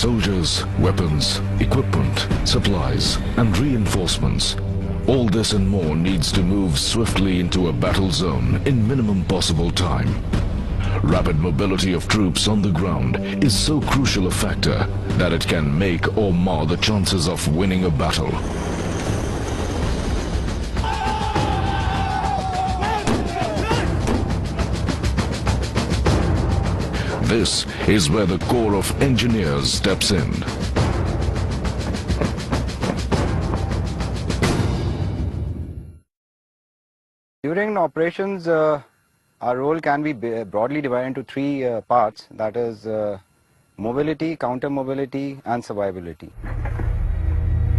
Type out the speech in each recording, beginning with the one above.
Soldiers, weapons, equipment, supplies, and reinforcements. All this and more needs to move swiftly into a battle zone in minimum possible time. Rapid mobility of troops on the ground is so crucial a factor that it can make or mar the chances of winning a battle. This is where the Corps of Engineers steps in. During operations, our role can be broadly divided into three parts, that is mobility, counter-mobility and survivability.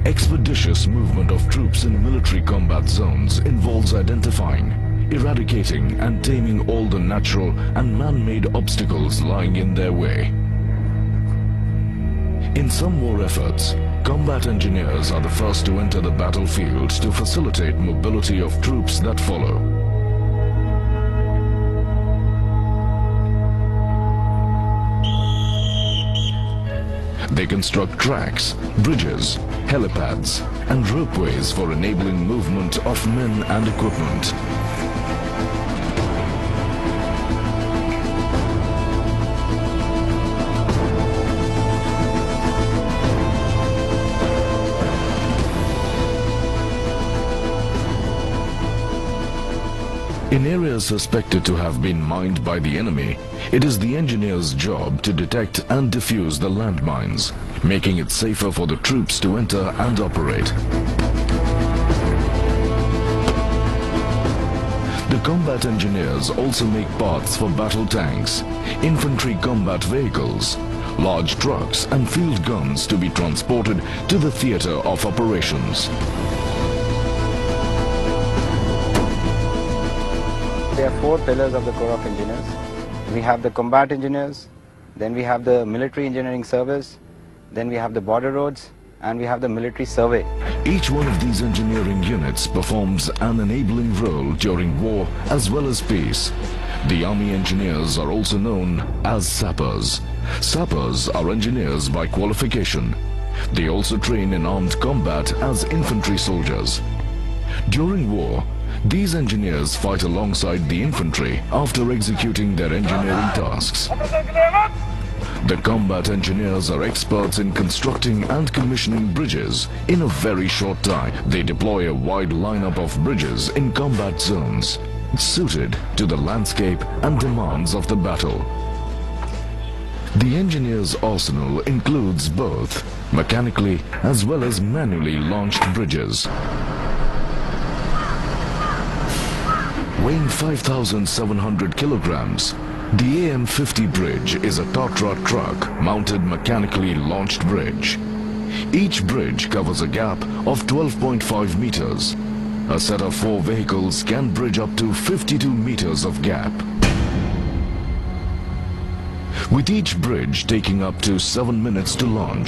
Expeditious movement of troops in military combat zones involves identifying, eradicating and taming all the natural and man-made obstacles lying in their way. In some war efforts, combat engineers are the first to enter the battlefield to facilitate mobility of troops that follow. They construct tracks, bridges, helipads and ropeways for enabling movement of men and equipment. In areas suspected to have been mined by the enemy, it is the engineer's job to detect and defuse the landmines, making it safer for the troops to enter and operate. The combat engineers also make paths for battle tanks, infantry combat vehicles, large trucks and field guns to be transported to the theatre of operations. There are four pillars of the Corps of Engineers. We have the combat engineers, then we have the military engineering service, then we have the border roads, and we have the military survey. Each one of these engineering units performs an enabling role during war as well as peace. The Army engineers are also known as sappers. Sappers are engineers by qualification. They also train in armed combat as infantry soldiers. During war, these engineers fight alongside the infantry after executing their engineering tasks. The combat engineers are experts in constructing and commissioning bridges in a very short time. They deploy a wide lineup of bridges in combat zones, suited to the landscape and demands of the battle. The engineer's arsenal includes both mechanically as well as manually launched bridges. Weighing 5,700 kilograms, the AM-50 bridge is a Tatra truck mounted mechanically launched bridge. Each bridge covers a gap of 12.5 meters. A set of 4 vehicles can bridge up to 52 meters of gap, with each bridge taking up to 7 minutes to launch.